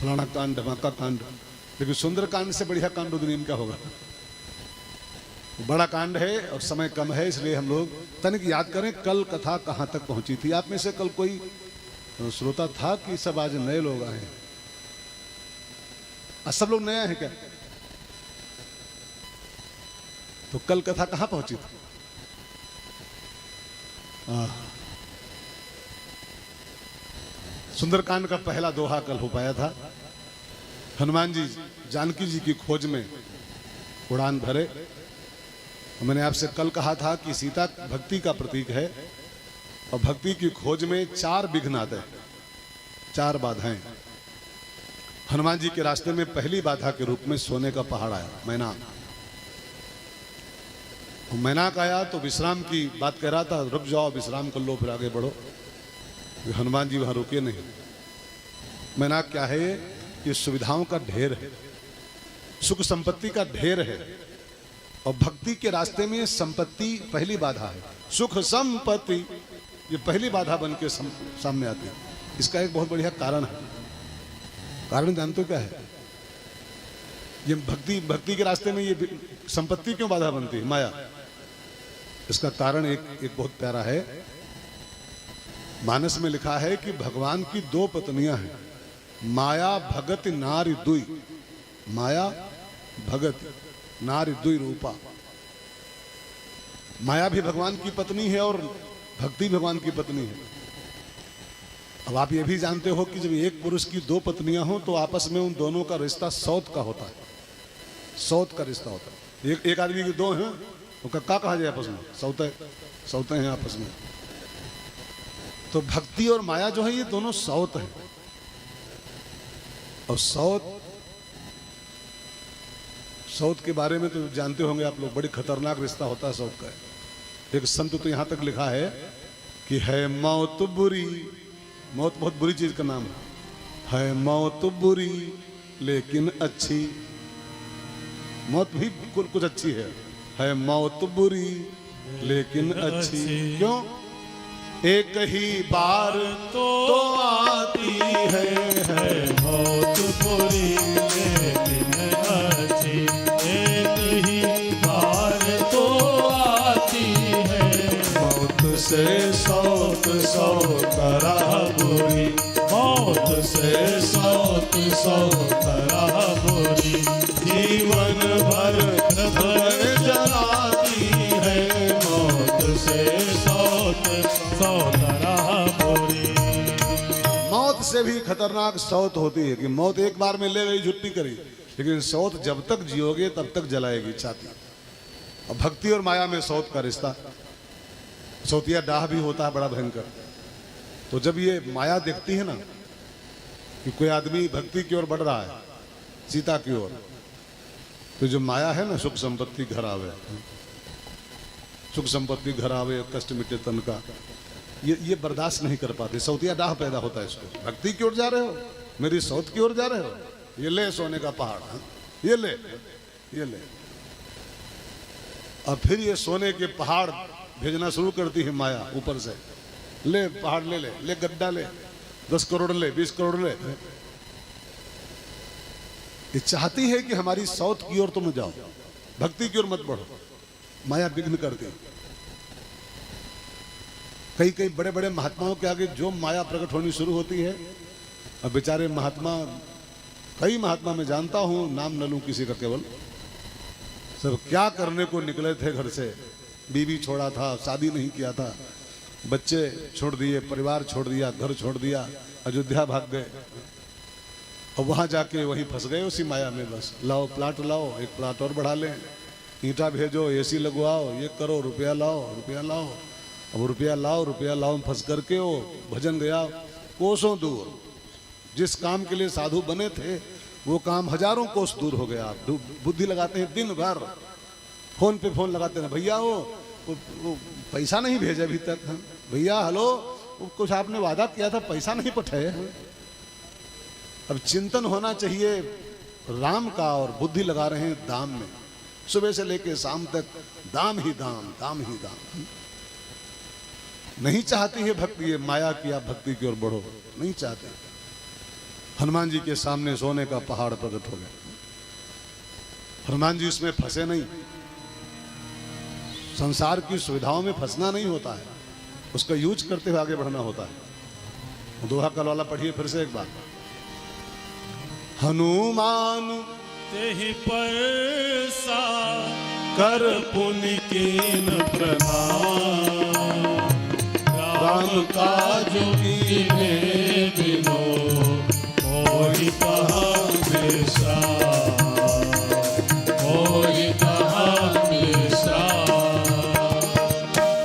फलाना कांड धमाका कांड, लेकिन सुंदर कांड से बढ़िया कांड दुनिया में क्या होगा। बड़ा कांड है और समय कम है, इसलिए हम लोग तनिक याद करें कल कथा कहाँ तक पहुंची थी। आप में से कल कोई श्रोता था कि सब आज नए लोग आए हैं? सब लोग नए हैं क्या? तो कल कथा कहाँ पहुंची थी? सुंदरकांड का पहला दोहा कल हो पाया था। हनुमान जी जानकी जी की खोज में उड़ान भरे। मैंने आपसे कल कहा था कि सीता भक्ति का प्रतीक है और भक्ति की खोज में 4 विघ्न आते हैं, 4 बाधाएं। हनुमान जी के रास्ते में पहली बाधा के रूप में सोने का पहाड़ आया, मैनाक। मैनाक आया तो विश्राम की बात कह रहा था, रुक जाओ विश्राम कर लो फिर आगे बढ़ो। हनुमान जी वहां रुके नहीं। मैनाक क्या है? ये सुविधाओं का ढेर है, सुख संपत्ति का ढेर है। और भक्ति के रास्ते में संपत्ति पहली बाधा है, सुख संपत्ति ये पहली बाधा बन के सामने आती है। इसका एक बहुत बढ़िया कारण है। कारण जानते हो क्या है? ये भक्ति के रास्ते में ये संपत्ति क्यों बाधा बनती है, माया? इसका कारण एक बहुत प्यारा है। मानस में लिखा है कि भगवान की 2 पत्नियां हैं, माया भगत नारी दुई। माया भगत नारी दुई रूपा। माया भी भगवान की पत्नी है और भक्ति भगवान की पत्नी है। अब आप ये भी जानते हो कि जब एक पुरुष की 2 पत्नियां हो तो आपस में उन दोनों का रिश्ता सौत का होता है, सौत का रिश्ता होता है। एक आदमी की 2 हैं तो क्या कहा जाए आपस में? सौते हैं आपस में। तो भक्ति और माया जो है ये दोनों सौत है। और सौत के बारे में तो जानते होंगे आप लोग, बड़ी खतरनाक रिश्ता होता है सौत का। एक संत तो यहां तक लिखा है कि है मौत बुरी, मौत बहुत बुरी चीज का नाम है मौत बुरी लेकिन अच्छी। मौत भी कुछ अच्छी है मौत बुरी लेकिन अच्छी। क्यों? एक ही बार तो आती है मौत बुरी लेकिन अच्छी। एक ही बार तो आती है, मौत से सौत तरह बुरी। मौत से सौत तरह बुरी। जीवन भर जलाती है, मौत से सौत तरह बुरी। मौत से भी खतरनाक सौत होती है कि मौत एक बार में ले गई, छुट्टी करी, लेकिन सौत जब तक जियोगे तब तक जलाएगी छाती। और भक्ति और माया में सौत का रिश्ता, सौतिया डाह भी होता है बड़ा भयंकर। तो जब ये माया देखती है ना कि कोई आदमी भक्ति की ओर बढ़ रहा है, सीता की ओर, तो जो माया है ना, सुख संपत्ति घर आवे, सुख संपत्ति घर आवे, कष्ट मिटे तन का, ये बर्दाश्त नहीं कर पाते। सौतिया डाह पैदा होता है इसको। भक्ति की ओर जा रहे हो, मेरी सौत की ओर जा रहे हो, ये ले सोने का पहाड़, ये ले। और फिर ये सोने के पहाड़ भेजना शुरू करती है माया ऊपर से। ले पहाड़ ले गड्ढा ले, 10 करोड़ ले, 20 करोड़ ले। ये चाहती है कि हमारी सौत की ओर तुम जाओ, भक्ति की ओर मत बढ़ो। माया विघ्न करती। कई बड़े बड़े महात्माओं के आगे जो माया प्रकट होनी शुरू होती है, अब बेचारे महात्मा, कई महात्मा मैं जानता हूं, नाम न लूं किसी का, केवल सब क्या करने को निकले थे घर से। बीवी छोड़ा था, शादी नहीं किया था, बच्चे छोड़ दिए, परिवार छोड़ दिया, घर छोड़ दिया, अयोध्या भाग गए और वहां जाके वहीं फंस गए उसी माया में। बस लाओ प्लाट लाओ, एक प्लाट और बढ़ा लें, ईंटा भेजो, एसी लगवाओ, ये करो, रुपया लाओ। अब रुपया लाओ में फंस करके वो भजन गया कोसों दूर। जिस काम के लिए साधु बने थे वो काम हजारों कोस दूर हो गया। आप बुद्धि लगाते हैं दिन भर, फोन पे फोन लगाते हैं, भैया वो पैसा नहीं भेजे अभी तक, भैया हेलो, कुछ आपने वादा किया था, पैसा नहीं पठाए। अब चिंतन होना चाहिए राम का, और बुद्धि लगा रहे हैं दाम में। सुबह से लेकर शाम तक दाम ही दाम। नहीं चाहती है भक्ति, ये माया की आप भक्ति की ओर बढ़ो, नहीं चाहते। हनुमान जी के सामने सोने का पहाड़ प्रकट हो गया। हनुमान जी उसमें फंसे नहीं। संसार की सुविधाओं में फंसना नहीं होता है, उसका यूज करते हुए आगे बढ़ना होता है। दोहा कल वाला पढ़िए फिर से एक बार। हनुमान तेहि परसा कर पुनि कीन प्रणाम, राम काज कीन्हे बिनो मोहि कहाँ विश्राम, मोहि कहाँ विश्राम।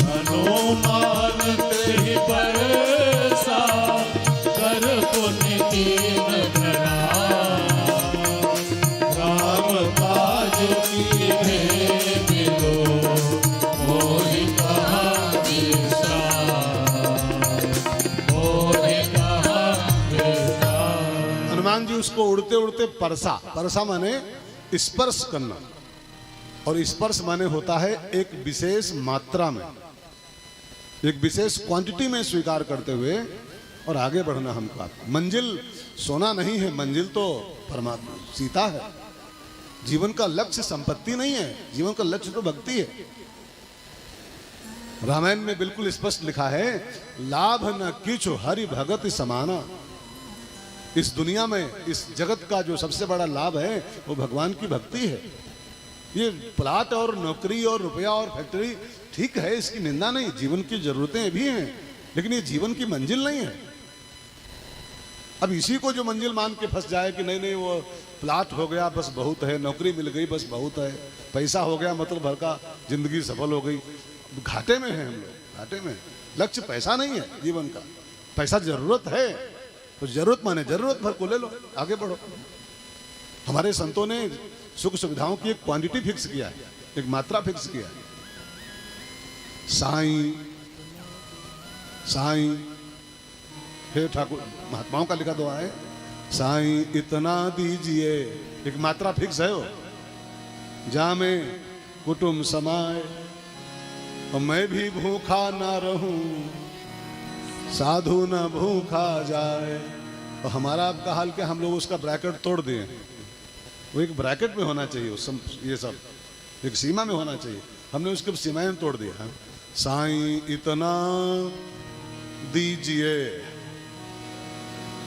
हनुमान तेहि परसा कर पुनि कीन प्रणाम, राम काज कीन्हे बिनो मोहि कहाँ विश्राम, मोहि कहाँ विश्राम। हनुमान जी उसको उड़ते उड़ते परसा, परसा माने स्पर्श करना, और स्पर्श माने होता है एक विशेष मात्रा में, एक विशेष क्वांटिटी में स्वीकार करते हुए और आगे बढ़ना। हमका मंजिल सोना नहीं है, मंजिल तो परमात्मा सीता है। जीवन का लक्ष्य संपत्ति नहीं है, जीवन का लक्ष्य तो भक्ति है। रामायण में बिल्कुल स्पष्ट लिखा है, लाभ न किछु हरि भगत समाना। इस दुनिया में, इस जगत का जो सबसे बड़ा लाभ है वो भगवान की भक्ति है। ये प्लाट और नौकरी और रुपया और फैक्ट्री ठीक है, इसकी निंदा नहीं, जीवन की जरूरतें भी हैं, लेकिन ये जीवन की मंजिल नहीं है। अब इसी को जो मंजिल मान के फंस जाए कि नहीं नहीं वो प्लाट हो गया बस बहुत है, नौकरी मिल गई बस बहुत है, पैसा हो गया मतलब भर का जिंदगी सफल हो गई, घाटे में है हम लोग, घाटे में। लक्ष्य पैसा नहीं है जीवन का, पैसा जरूरत है, तो जरूरत माने जरूरत भर को ले लो, आगे बढ़ो। हमारे संतों ने सुख सुविधाओं की एक क्वांटिटी फिक्स किया है, एक मात्रा फिक्स किया है। साईं साईं, हे ठाकुर, महात्माओं का लिखा दुआ है, साईं इतना दीजिए, एक मात्रा फिक्स है वो, जहां में कुटुंब समाए और मैं भी भूखा ना रहूं, साधु न भूखा जाए। और हमारा आपका हाल क्या, हम लोग उसका ब्रैकेट तोड़ दिए। वो एक ब्रैकेट में होना चाहिए, ये सब एक सीमा में होना चाहिए, हमने उसके सीमाएं तोड़ दिया। साईं इतना दीजिए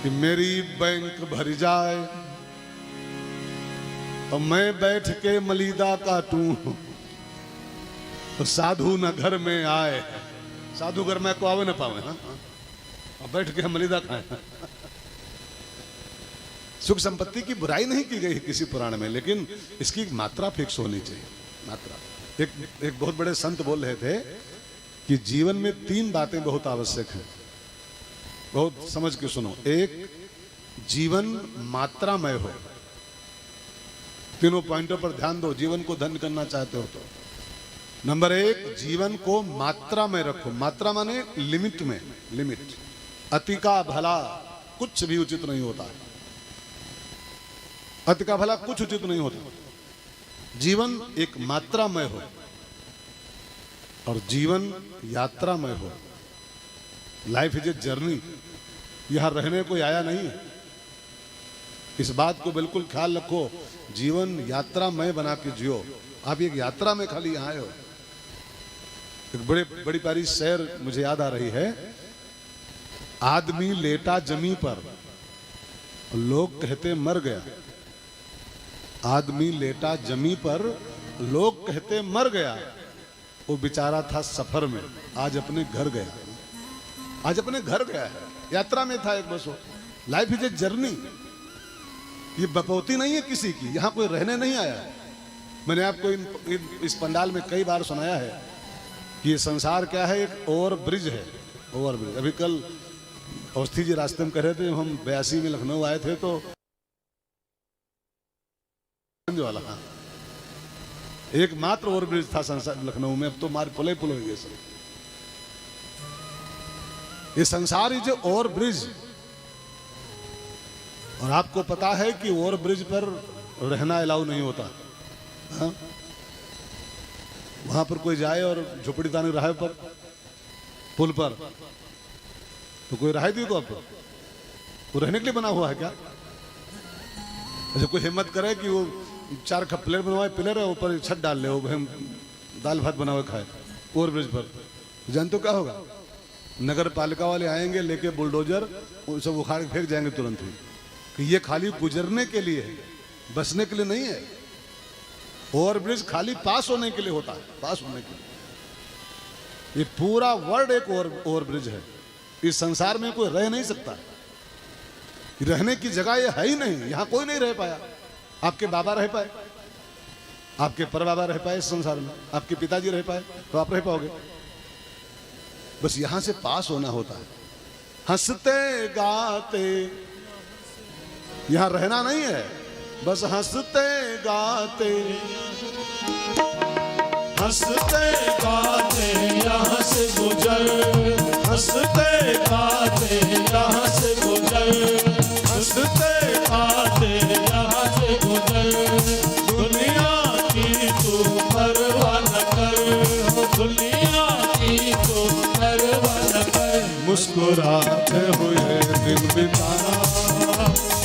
कि मेरी बैंक भर जाए और मैं बैठ के मलीदा काटूं, तो साधु न घर में आए। साधु घर में को आवे न पावे, हाँ, और बैठ के हम मलीदा खाएं। सुख संपत्ति की बुराई नहीं की गई किसी पुराण में, लेकिन इसकी मात्रा फिक्स होनी चाहिए, मात्रा। एक बहुत बड़े संत बोल रहे थे कि जीवन में 3 बातें बहुत आवश्यक हैं, बहुत समझ के सुनो। एक, जीवन मात्रामय हो, तीनों पॉइंटों पर ध्यान दो, जीवन को धन्य करना चाहते हो तो। नंबर 1, जीवन को मात्रा में रखो, मात्रा माने लिमिट में, लिमिट। अति का भला कुछ भी उचित नहीं होता है, अति का भला कुछ उचित नहीं होता। जीवन एक मात्रामय हो और जीवन यात्रामय हो। लाइफ इज ए जर्नी, यहां रहने कोई आया नहीं है, इस बात को बिल्कुल ख्याल रखो। जीवन यात्रामय बना के जियो, आप एक यात्रा में खाली आए हो। एक बड़ी प्यारी शेर मुझे याद आ रही है, आदमी लेटा जमी पर, लोग कहते मर गया। आदमी लेटा जमी पर, लोग कहते मर गया। वो बेचारा था सफर में, आज अपने घर गया, आज अपने घर गया है, यात्रा में था एक बस वो। लाइफ इज ए जर्नी, ये बपौती नहीं है किसी की, यहां कोई रहने नहीं आया है। मैंने आपको इस पंडाल में कई बार सुनाया है कि ये संसार क्या है, एक ओवर ब्रिज है, ओवर ब्रिज। अभी कल अवस्थी जी रास्ते में कह रहे थे, हम 82 में लखनऊ आए थे तो वाला, हाँ, एकमात्र ओवर ब्रिज था संसार लखनऊ में, अब तो मार पुल हो गए सब। ये संसार इज ओवर ब्रिज, और आपको पता है कि ओवर ब्रिज पर रहना अलाउ नहीं होता, हाँ? वहां पर कोई जाए और झोपड़ी ताने रहे पर, पुल पर, तो कोई रहा दी तो अब वो रहने के लिए बना हुआ है क्या? ऐसे कोई हिम्मत करे कि वो 4 कप प्लेट बनवाए पिलर है ऊपर छत डाल ले, वो हम दाल भात बना हुआ खाए ओवर ब्रिज पर, जानते हो क्या होगा? नगर पालिका वाले आएंगे लेके बुलडोजर, वो सब उखाड़ के फेंक जाएंगे तुरंत ही, कि ये खाली गुजरने के लिए है, बसने के लिए नहीं है। ओवर ब्रिज खाली पास होने के लिए होता है, पास होने के लिए। ये पूरा वर्ल्ड एक ओवर ब्रिज है। इस संसार में कोई रह नहीं सकता, रहने की जगह ये है ही नहीं, यहां कोई नहीं रह पाया। आपके बाबा रह पाए, आपके परबाबा रह पाए इस संसार में, आपके पिताजी रह पाए, तो आप रह पाओगे। बस यहां से पास होना होता है, हंसते गाते, यहां रहना नहीं है, बस हंसते गाते, हंसते गाते यहाँ से गुजर, हंसते गाते यहाँ से गुजर, हंसते गाते यहाँ से गुजर। दुनिया की तू परवाह न कर, दुनिया की तू परवाह न कर। मुस्कुराते हुए दिन बिताना,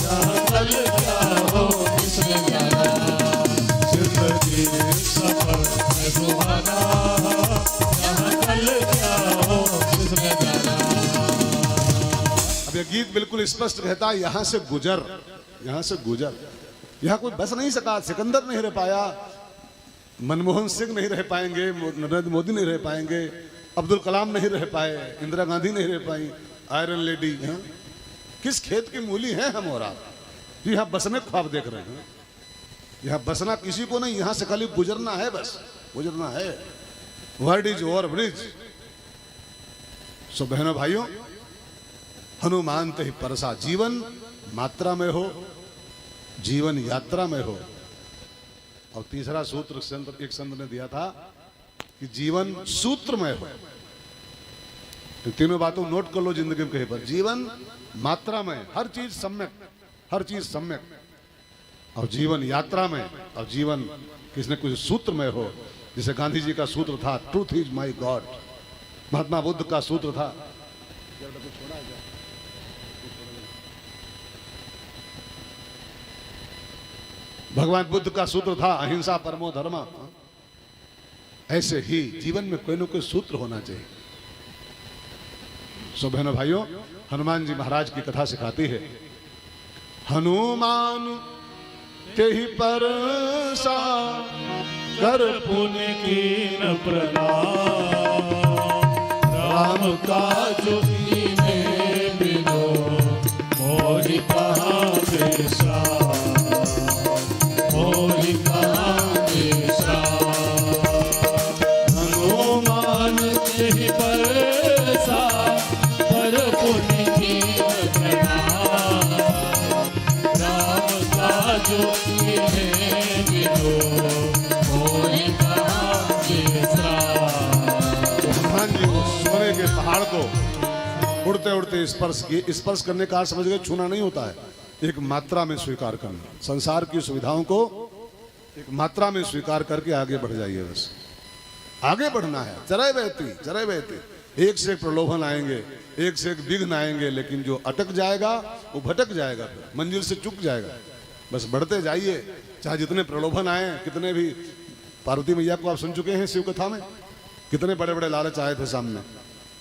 यहाँ कल क्या हो किसने जाना, जिंदगी सफर में सुहाना, यहाँ कल क्या हो किसने जाना। अब यह गीत बिल्कुल स्पष्ट कहता है, यहां से गुजर, यहां से गुजर। यहां कोई बस नहीं सका, सिकंदर नहीं रह पाया, मनमोहन सिंह नहीं रह पाएंगे, नरेंद्र मोदी नहीं रह पाएंगे, अब्दुल कलाम नहीं रह पाए, इंदिरा गांधी नहीं रह पाई, आयरन लेडी। किस खेत की मूली हैं हम और आप, यहाँ बसने ख्वाब देख रहे हैं। यहाँ बसना किसी को नहीं, यहाँ से खाली गुजरना है, बस गुजरना है। Word is over bridge. So बहनों भाइयों, हनुमान ते ही परसा, जीवन मात्रा में हो, जीवन यात्रा में हो। और तीसरा सूत्र एक संत ने दिया था कि जीवन सूत्र में हो। तो तीनों बातों नोट कर लो जिंदगी में कहीं पर, जीवन मात्रा में, हर चीज सम्यक, हर चीज सम्यक, और जीवन यात्रा में, और जीवन किसने कुछ सूत्र में हो। जैसे गांधी जी का सूत्र था, truth is my God. Mahatma Buddha का सूत्र था, भगवान बुद्ध का सूत्र था, अहिंसा परमो धर्म। ऐसे ही जीवन में कोई न कोई सूत्र होना चाहिए। सो बहनों भाइयों, हनुमान जी महाराज की कथा सिखाती है, हनुमान ते ही परसा, कर पुण्य कीन प्रणाम, राम काज कीने बिनो, मोहि कहाँ बेसा, मोहि कहाँ बेसा। हनुमान ते ही परसा, कर पुण्य कीन प्रणाम, राम काज कीने बिनो, मोहि कहाँ बेसा। हनुमान जी उस सोने के पहाड़ को उड़ते उड़ते स्पर्श करने का समझ गए, छूना नहीं होता है, एक मात्रा में स्वीकार करना। संसार की सुविधाओं को एक मात्रा में स्वीकार करके आगे बढ़ जाइए, बस आगे बढ़ना है। जरा बहती, एक से एक प्रलोभन आएंगे, एक से एक विघ्न आएंगे, लेकिन जो अटक जाएगा वो भटक जाएगा, फिर मंजिल से चूक जाएगा। बस बढ़ते जाइए, चाहे जितने प्रलोभन आए, कितने भी। पार्वती मैया को आप सुन चुके हैं शिव कथा में, कितने बड़े बड़े लालच आए थे सामने,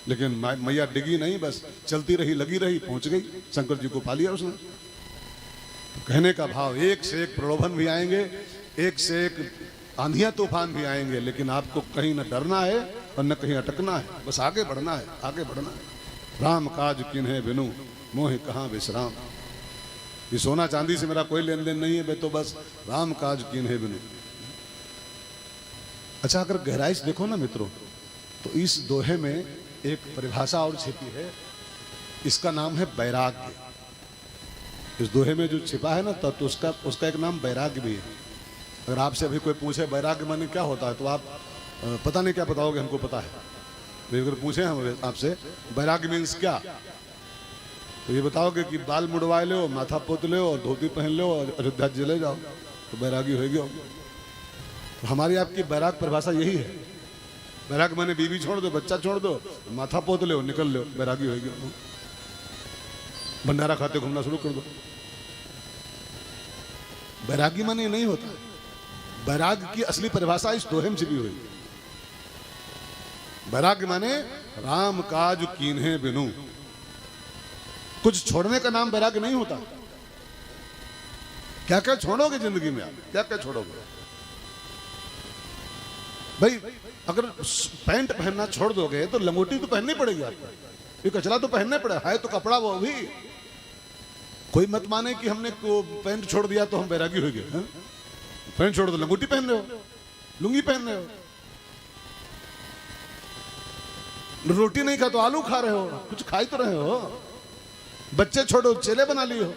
लेकिन मैया डिगी नहीं, बस चलती रही, लगी रही, पहुंच गई, शंकर जी को पा लिया उसने। कहने का भाव, एक से एक प्रलोभन भी आएंगे, एक से एक आंधियां तूफान भी आएंगे, लेकिन आपको कहीं न डरना है और न कहीं अटकना है, बस आगे बढ़ना है, आगे बढ़ना है। राम काज किन्हे बिनु, मोहि कहाँ विश्राम। ये सोना चांदी से मेरा कोई लेन देन नहीं है, मैं तो बस राम काज किन्हे बिनु। अच्छा, अगर गहराई से देखो ना मित्रों, तो इस दोहे में एक परिभाषा और छिपी है, इसका नाम है वैराग्य। इस दोहे में जो छिपा है ना, तो उसका एक नाम वैराग्य भी है। अगर आपसे अभी कोई पूछे वैराग्य माने क्या होता है, तो आप पता नहीं क्या बताओगे, हमको पता है। तो अगर पूछे हम आपसे वैराग्य मीन्स क्या, तो ये बताओगे कि बाल मुड़वाए लो, माथा पोत लो और धोती पहन लो और अयोध्या चले जाओ, तो वैरागी होगी। तो हमारी आपकी वैराग परिभाषा यही है। वैराग माने बीवी छोड़ दो, बच्चा छोड़ दो, माथा पोत लो, निकल लो, वैरागी होगी। भंडारा खाते घूमना शुरू कर दो। बैरागी माने नहीं होता। बैराग की असली परिभाषा इस दोहे में छिपी हुई। बैराग माने राम काज कीन्हे बिनु। कुछ छोड़ने का नाम बैराग नहीं होता। क्या क्या छोड़ोगे जिंदगी में आप, क्या क्या छोड़ोगे भाई? अगर पैंट पहनना छोड़ दोगे तो लंगोटी तो पहननी पड़ेगी आपको, ये कचरा तो पहनना पड़ेगा, है तो कपड़ा वो भी। कोई मत माने कि हमने पैंट छोड़ दिया तो हम बैरागी हो गए। पैंट छोड़ दो, लंगोटी पहन रहे हो, लुंगी पहन रहे हो, रोटी नहीं खा तो आलू खा रहे हो, कुछ खा ही तो रहे हो। बच्चे छोड़ो, चेले बना लियो।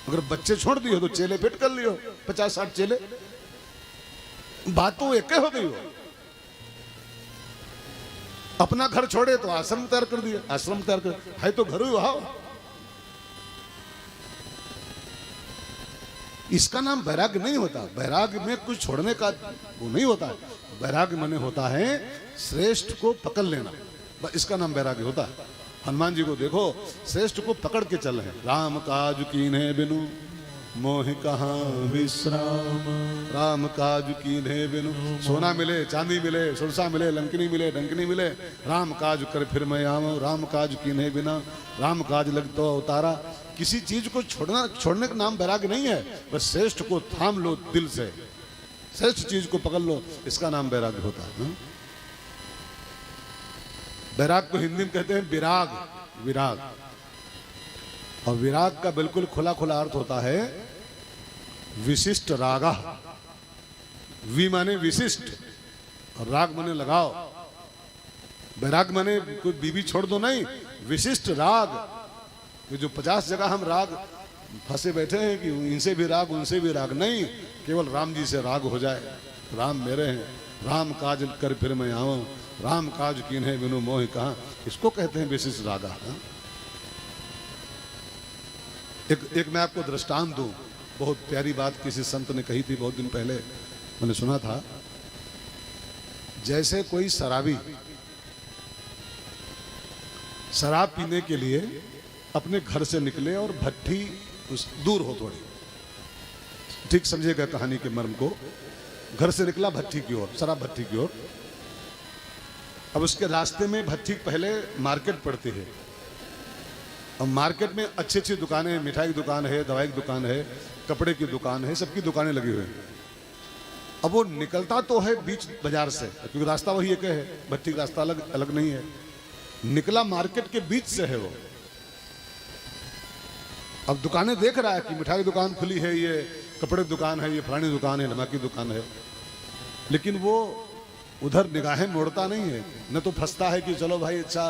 अगर बच्चे छोड़ दियो तो चेले फिट कर लियो, 50-60 चेले। बात तो एक हो गई हो। अपना घर छोड़े तो आश्रम तैयार कर दिया, आश्रम तैयार कर, है तो घर ही वहां। इसका नाम बैराग नहीं होता। बैराग में कुछ छोड़ने का वो नहीं होता है। बैराग माने होता है श्रेष्ठ को पकड़ लेना, इसका नाम बैराग होता है। हनुमान जी को देखो, श्रेष्ठ को पकड़ के चल रहे हैं। राम काज कीन्हे बिनु मोह कहाँ विश्राम। राम काज कीन्हे बिनु, सोना मिले चांदी मिले, सुरसा मिले, लंकनी मिले, डंकनी मिले, राम काज कर फिर मैं आऊं। राम काज कीन्हे बिना, राम काज लग तो उतारा। किसी चीज को छोड़ने का नाम बैराग नहीं है। बस श्रेष्ठ को थाम लो दिल से, श्रेष्ठ चीज को पकड़ लो, इसका नाम बैराग होता है। बैराग को हिंदी में कहते हैं विराग, विराग। और विराग का बिल्कुल खुला खुला अर्थ होता है विशिष्ट रागा। वी माने विशिष्ट और राग माने लगाओ। बैराग माने कोई बीबी छोड़ दो नहीं, विशिष्ट राग। ये जो 50 जगह हम राग फंसे बैठे हैं कि इनसे भी राग उनसे भी राग, नहीं, केवल राम जी से राग हो जाए। राम मेरे हैं, राम काज कर फिर मैं आऊं, राम काज कीन्हे बिनु मोह कहाँ, इसको कहते हैं विशिष्ट रागा। एक मैं आपको दृष्टांत दूं। बहुत प्यारी बात किसी संत ने कही थी बहुत दिन पहले, मैंने सुना था। जैसे कोई शराबी शराब पीने के लिए अपने घर से निकले और भट्ठी दूर हो थोड़ी, ठीक समझिएगा कहानी के मर्म को। घर से निकला भट्ठी की ओर, शराब भट्ठी की ओर। अब उसके रास्ते में भट्ठी पहले मार्केट पड़ती है, और मार्केट में अच्छी अच्छी दुकानें हैं, मिठाई की दुकान है, दवाई की दुकान है, कपड़े की दुकान है, सबकी दुकानें लगी हुई हैं। अब वो निकलता तो है बीच बाजार से, क्योंकि रास्ता वही एक है, भट्ठी का रास्ता अलग अलग नहीं है। निकला मार्केट के बीच से है वो। अब दुकानें देख रहा है कि मिठाई की दुकान खुली है, ये कपड़े की दुकान है, ये फलानी दुकान है, नमक की दुकान है, लेकिन वो उधर निगाहें मोड़ता नहीं है। न तो फंसता है कि चलो भाई अच्छा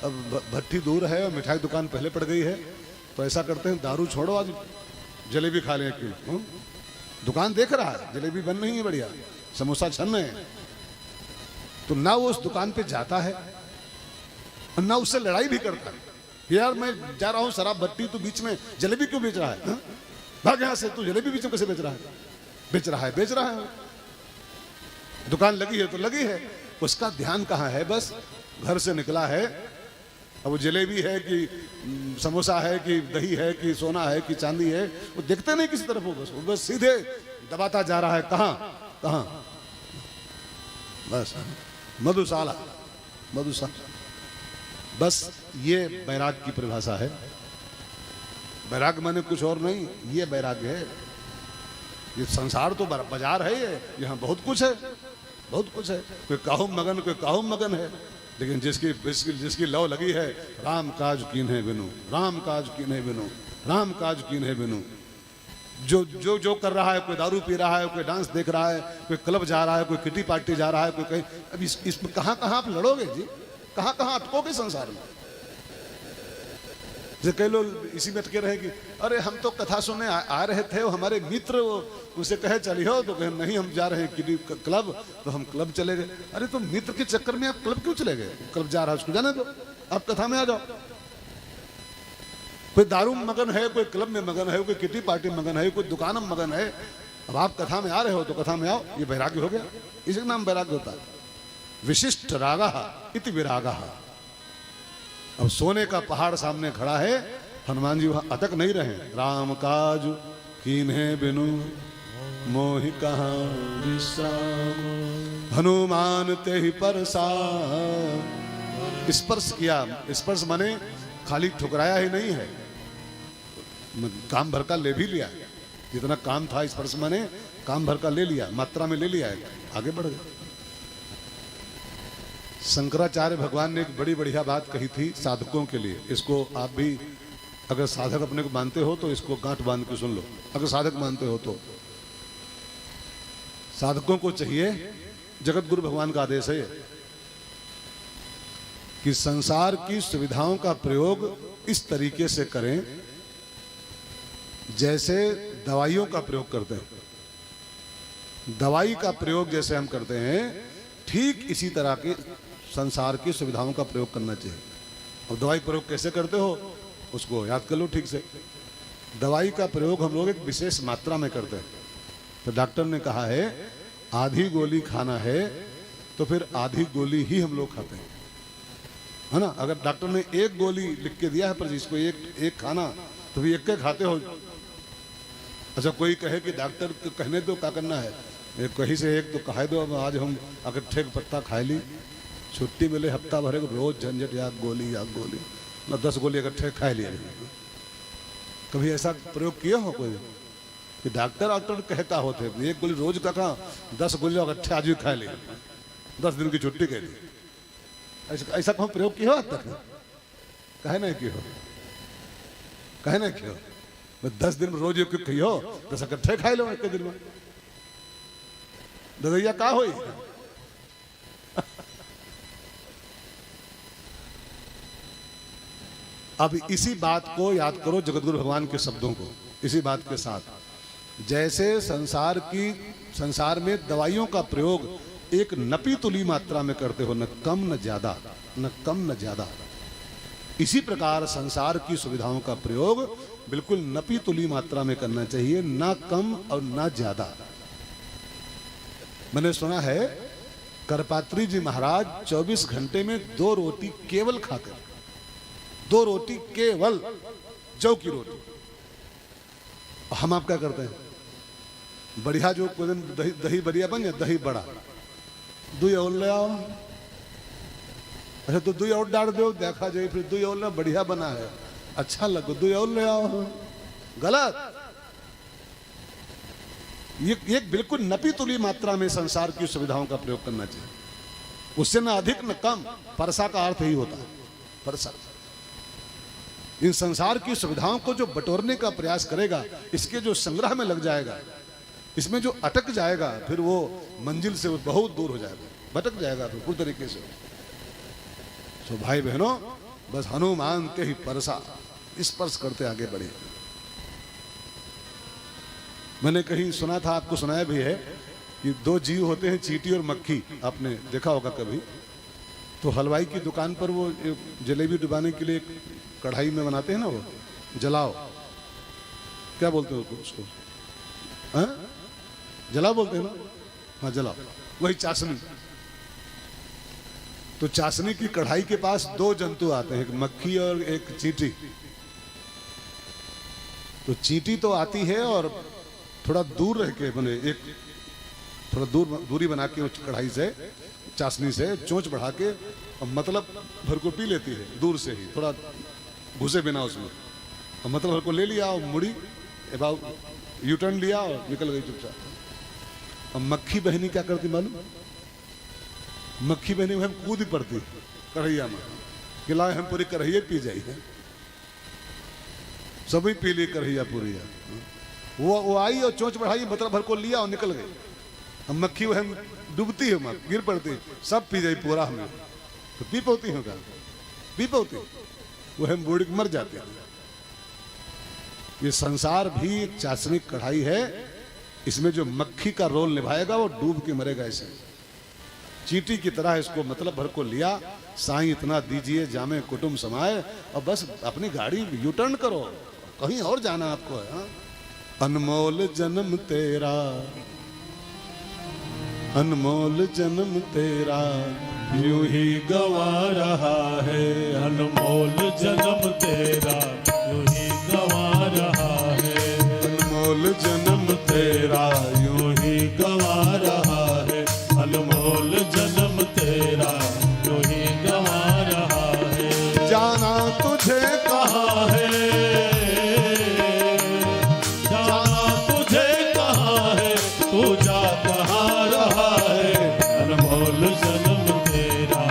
अब भट्ठी दूर है और मिठाई दुकान पहले पड़ गई है, तो ऐसा करते हैं दारू छोड़ो आज जलेबी खा लें क्यों। दुकान देख रहा है, जलेबी बन रही है बढ़िया, समोसा छन रहे हैं, तो ना वो उस दुकान पे जाता है और ना उससे लड़ाई भी करता है। यार मैं जा रहा हूँ शराब भट्टी, तू बीच में जलेबी क्यों बेच रहा है? भाग यहाँ से, तू जलेबी बीच में कैसे बेच रहा है? बेच रहा है, बेच रहा है। दुकान लगी है तो लगी है, उसका ध्यान कहाँ है? बस घर से निकला है, अब वो जलेबी है कि समोसा है कि दही है कि सोना है कि चांदी है, वो देखते नहीं किसी तरफ। वो बस सीधे दबाता जा रहा है। कहाँ कहाँ? बस मधुशाला, मधुशाला। बस ये बैराग की परिभाषा है। बैराग माने कुछ और नहीं, ये बैराग है। ये संसार तो बाजार है, ये यहाँ बहुत कुछ है, बहुत कुछ है। कोई काहुम मगन, कोई काहुम मगन है, लेकिन जिसकी लौ लगी है राम काज कीन्हे बिनु, राम काज कीन्हे बिनु, राम काज कीन्हे बिनु। जो जो जो कर रहा है, कोई दारू पी रहा है, कोई डांस देख रहा है, कोई क्लब जा रहा है, कोई किटी पार्टी जा रहा है, कोई कहीं। अब इसमें कहाँ कहाँ आप लड़ोगे जी? कहाँ कहाँ अटकोगे संसार में? जो कई लोग इसी में अटके रहे कि अरे हम तो कथा सुनने आ रहे थे, वो हमारे मित्र उसे कहे चलिए, तो कहे नहीं हम जा रहे हैं क्लब, तो हम क्लब चले गए। अरे तो मित्र के चक्कर में आप क्लब क्यों चले गए? क्लब जा रहा है उसको जाने दो, आप कथा में आ जाओ। कोई दारू में मगन है, कोई क्लब में मगन है, कोई किटी पार्टी में मगन है, कोई दुकान में मगन है, अब आप कथा में आ रहे हो तो कथा में आओ। ये वैराग्य हो गया, इसी का नाम वैराग्य होता है। विशिष्ट रागा इति विरागा। अब सोने का पहाड़ सामने खड़ा है, हनुमान जी वहां अटक नहीं रहे। राम काज कीन्हे बिनु मोहि कहाँ विश्राम। हनुमान ते ही परसा। स्पर्श किया, स्पर्श माने खाली ठुकराया ही नहीं है, काम भर का ले भी लिया। जितना काम था स्पर्श माने काम भर का ले लिया, मात्रा में ले लिया है, आगे बढ़ गए। शंकराचार्य भगवान ने एक बड़ी बढ़िया बात कही थी साधकों के लिए। इसको आप भी अगर साधक अपने को मानते हो तो इसको गांठ बांध के सुन लो। अगर साधक मानते हो तो साधकों को चाहिए, जगत गुरु भगवान का आदेश है कि संसार की सुविधाओं का प्रयोग इस तरीके से करें जैसे दवाइयों का प्रयोग करते हैं। दवाई का प्रयोग जैसे हम करते हैं, ठीक इसी तरह के संसार की सुविधाओं का प्रयोग करना चाहिए। और दवाई प्रयोग कैसे करते हो उसको याद कर लो ठीक से। दवाई का प्रयोग हम लोग एक विशेष मात्रा में करते हैं। तो डॉक्टर ने कहा है आधी गोली खाना है तो फिर आधी गोली ही हम लोग खाते हैं, है ना। अगर डॉक्टर ने एक गोली लिख के दिया है पर जिसको एक खाना तो भी एक के खाते हो। अच्छा कोई कहे कि डॉक्टर को कहने दो क्या करना है, एक कहीं से एक तो कहा दो। अब आज हम अगर ठेक पत्ता खा ली, छुट्टी मिले हफ्ता भरे रोज झंझट या गोली ना 10 गोली अगर ठेक खा लिया। कभी ऐसा प्रयोग किया हो कोई कि डॉक्टर कहता होते एक गोली रोज का खा, 10 गोली अगर आज भी खा लिया, 10 दिन की छुट्टी कह दी। ऐसा कहूँ प्रयोग किया हो अब तक? कहे नहीं की हो, कहे नहीं की हो। 10 दिन में रोज एक खियो, 10 इकट्ठे खाई लो एक दिन में, ददैया का होई। अब इसी बात को याद करो, जगतगुरु भगवान के शब्दों को इसी बात के साथ। जैसे संसार में दवाइयों का प्रयोग एक नपी तुली मात्रा में करते हो, न कम न ज्यादा, न कम न ज्यादा, इसी प्रकार संसार की सुविधाओं का प्रयोग बिल्कुल नपी तुली मात्रा में करना चाहिए, ना कम और ना ज्यादा। मैंने सुना है करपात्री जी महाराज 24 घंटे में 2 रोटी केवल खाते, 2 रोटी केवल, जौ की रोटी। हम आप क्या करते हैं, बढ़िया जो दही बढ़िया बन जाए, दही बड़ा, 2 और ले आओ। अच्छा तो 2 और डाल दो, देखा जाए फिर 2 और बढ़िया बना है, अच्छा लगो 2 और ले आओ। गलत। ये बिल्कुल नपी तुली मात्रा में संसार की सुविधाओं का प्रयोग करना चाहिए, उससे न अधिक न कम। परसा का अर्थ ही होता है परसा। इन संसार की सुविधाओं को जो बटोरने का प्रयास करेगा, इसके जो संग्रह में लग जाएगा, इसमें जो अटक जाएगा, फिर वो मंजिल से बहुत दूर हो जाएगा, भटक जाएगा फिर पूरी तरीके से। तो भाई बहनों, बस हनुमान के ही परसा स्पर्श करते आगे बढ़े। मैंने कहीं सुना था, आपको सुनाया भी है कि 2 जीव होते हैं, चींटी और मक्खी। आपने देखा होगा कभी। तो हलवाई की दुकान पर वो जलेबी डुबाने के लिए कढ़ाई में बनाते हैं ना, वो जलाओ, क्या बोलते हो उसको? हाँ, जलाओ बोलते हैं ना। हाँ जलाओ, वही चाशनी। तो चाशनी की कढ़ाई के पास 2 जंतु आते हैं, एक मक्खी और एक चींटी। तो चींटी तो आती है और थोड़ा दूर रह के बने, एक थोड़ा दूरी बना के उस कढ़ाई से, चाशनी से चोंच बढ़ा के, और मतलब भर को पी लेती है दूर से ही, थोड़ा घुसे बिना उसमें। और मतलब भर को ले लिया और मुड़ी यू टर्न लिया और निकल गई चुपचाप। और मक्खी बहनी क्या करती मालूम? मक्खी बहनी हम कूद पड़ती कढ़ैया में, कि लाए हम पूरी कढ़ैया पी जाइए, सभी पी ली कढ़ैया पूरी। वो आई और चोंच बढ़ाई, मतलब भर को लिया और निकल गई। हम मक्खी वह डूबती है, मत गिर पड़ती, सब पी जाई पूरा हमें। तो पी पाती होगा, पी पाती, वो हम बूढ़ी मर जाते हैं। ये संसार भी एक चाशनी कढ़ाई है, इसमें जो मक्खी का रोल निभाएगा वो डूब के मरेगा। ऐसे चींटी की तरह इसको मतलब भर को लिया, साईं इतना दीजिए जामे कुटुंब समाए, और बस अपनी गाड़ी यू टर्न करो, कहीं और जाना आपको है। हाँ? अनमोल जन्म तेरा, अनमोल जन्म तेरा यूं ही गवा रहा है, अनमोल जन्म तेरा यूं ही गवा रहा है। अनमोल जन्म तेरा यूं ही गवा रहा है, अनमोल जन्म तेरा यूं ही गवा रहा है। जाना तुझे कहाँ है, जाना तुझे कहाँ है, तू जा कहाँ रहा है, अनमोल जन्म तेरा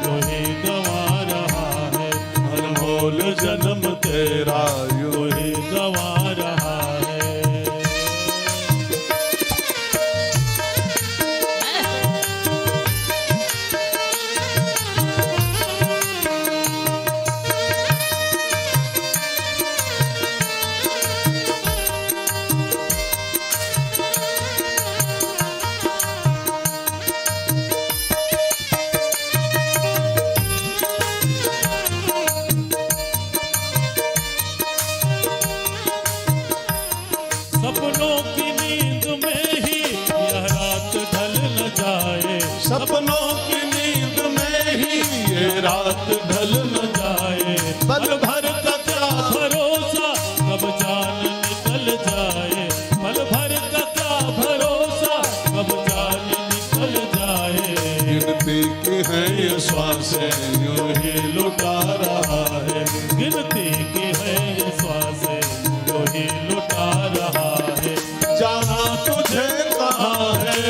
यूं ही गवा रहा है, अनमोल जन्म तेरा यूं ही गवा रहा है। सपनों की नींद में ही यह रात ढल न जाए, सपनों की नींद में ही ये रात ढल न जाए, पल भर का क्या भरोसा कब जान निकल जाए, पल भर का क्या भरोसा कब जान निकल जाए। गिनती की है ये श्वासें यूं ही लुटा रहा है, गिनती की है ये श्वासें यूं ही लुटा रहा है। जाना तुझे कहाँ है,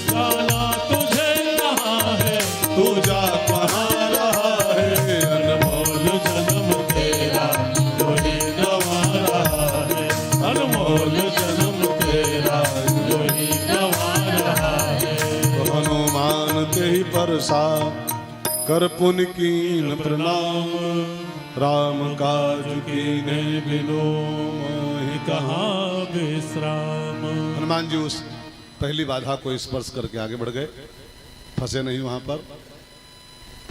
जाना तुझे कहाँ है, तू जा कहाँ रहा है, अनमोल जन्म तेरा यूं ही गवा रहा है, अनमोल जन्म तेरा यूं ही गवा रहा है। तो हनुमान ते ही परसा कर पुन कीन प्रणाम, राम काज कीने बिनु मोहि कहाँ विश्राम। हनुमान जी उस पहली बाधा को स्पर्श करके आगे बढ़ गए, फंसे नहीं वहां पर।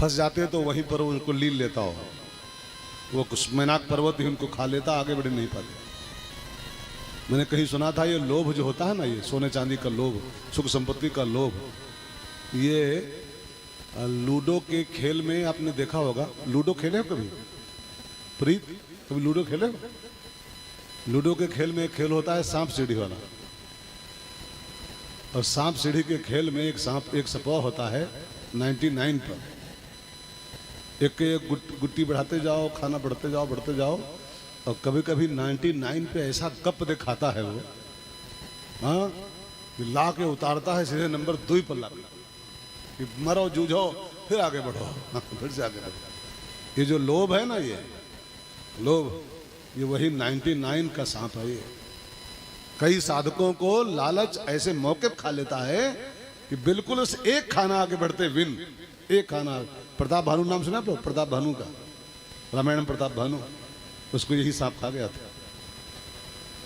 फंस जाते तो वहीं पर उनको लील लेता हो, वो कुश्मैनाक पर्वत ही उनको खा लेता, आगे बढ़ नहीं पाते। मैंने कहीं सुना था ये लोभ जो होता है ना, ये सोने चांदी का लोभ, सुख संपत्ति का लोभ, ये लूडो के खेल में आपने देखा होगा। लूडो खेले हो कभी प्रीत, कभी लूडो खेले हो? लूडो के खेल में एक खेल होता है सांप सीढ़ी वाला, और सांप सीढ़ी के खेल में एक सांप एक सपा होता है 99 पर, एक एक गुट्टी बढ़ाते जाओ, खाना बढ़ते जाओ, और कभी कभी 99 पे ऐसा गप दिखाता है वो, हाँ, ला के उतारता है सीधे नंबर 2 पर ला के, मरो जूझो फिर आगे बढ़ो, फिर से आगे बढ़ो। ये जो लोभ है ना, ये लोभ, ये वही 99 का सांप है। ये कई साधकों को लालच ऐसे मौके पर खा लेता है कि बिल्कुल उस एक खाना आगे बढ़ते विन, एक खाना। प्रताप भानु नाम सुना आपको? प्रताप भानु का, रामायण में प्रताप भानु, उसको यही सांप खा गया था।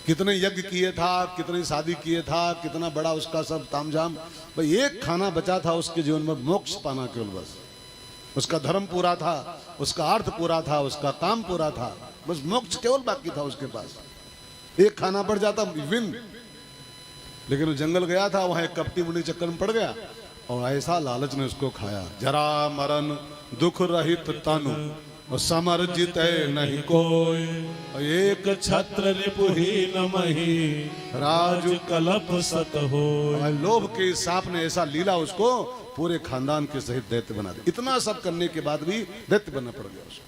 कितने यज्ञ किए था, कितनी शादी किए था, कितना बड़ा उसका सब तामझाम, भाई एक खाना बचा था उसके जीवन में, मोक्ष पाना केवल बस। उसका धर्म पूरा था, उसका अर्थ पूरा था, उसका काम पूरा था, बस मोक्ष केवल बाकी था उसके पास। एक खाना पड़ जाता विन। लेकिन वो जंगल गया था, वहां एक कपटी मुनि चक्कर में पड़ गया, और ऐसा लालच ने उसको खाया। जरा मरण दुख रहित तनु और समर जीते नहीं कोई, एक छत्र रिपुहीन मही राज कलप सत हो। लोभ के सांप ने ऐसा लीला उसको पूरे खानदान के सहित दैत्य बना दिया। इतना सब करने के बाद भी दैत्य बनना पड़ गया उसको।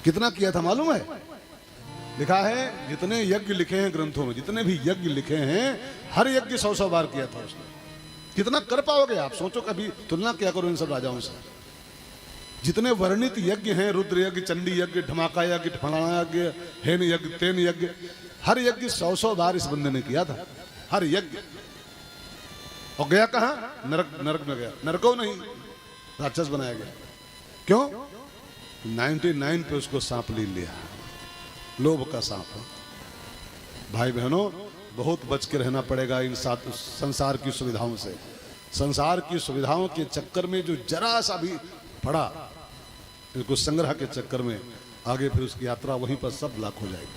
कितना किया था मालूम है? लिखा है, जितने यज्ञ लिखे हैं ग्रंथों में, जितने भी यज्ञ लिखे हैं, हर यज्ञ 100 बार किया था उसने। कितना कर पाओगे आप? सोचो, कभी तुलना क्या करो इन सब राजाओं से। जितने वर्णित यज्ञ हैं, रुद्र यज्ञ, चंडी यज्ञ, ढमाका यज्ञ, फलाना यज्ञ, हेन यज्ञ, तेन यज्ञ, हर यज्ञ 100 बार इस बंदे ने किया था, हर यज्ञ। और गया कहां? नरक, नरक में गया। नरको नहीं, राक्षस बनाया गया। क्यों? 99 पे उसको सांप ले लिया, लोभ का सांप। भाई बहनों, बहुत बच के रहना पड़ेगा इन संसार की सुविधाओं से। संसार की सुविधाओं के चक्कर में जो जरा सा भी पड़ा, इसको संग्रह के चक्कर में आगे फिर उसकी यात्रा वहीं पर सब लाख हो जाएगी।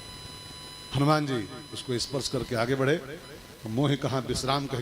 हनुमान जी उसको स्पर्श करके आगे बढ़े। मोह कहाँ विश्राम कहे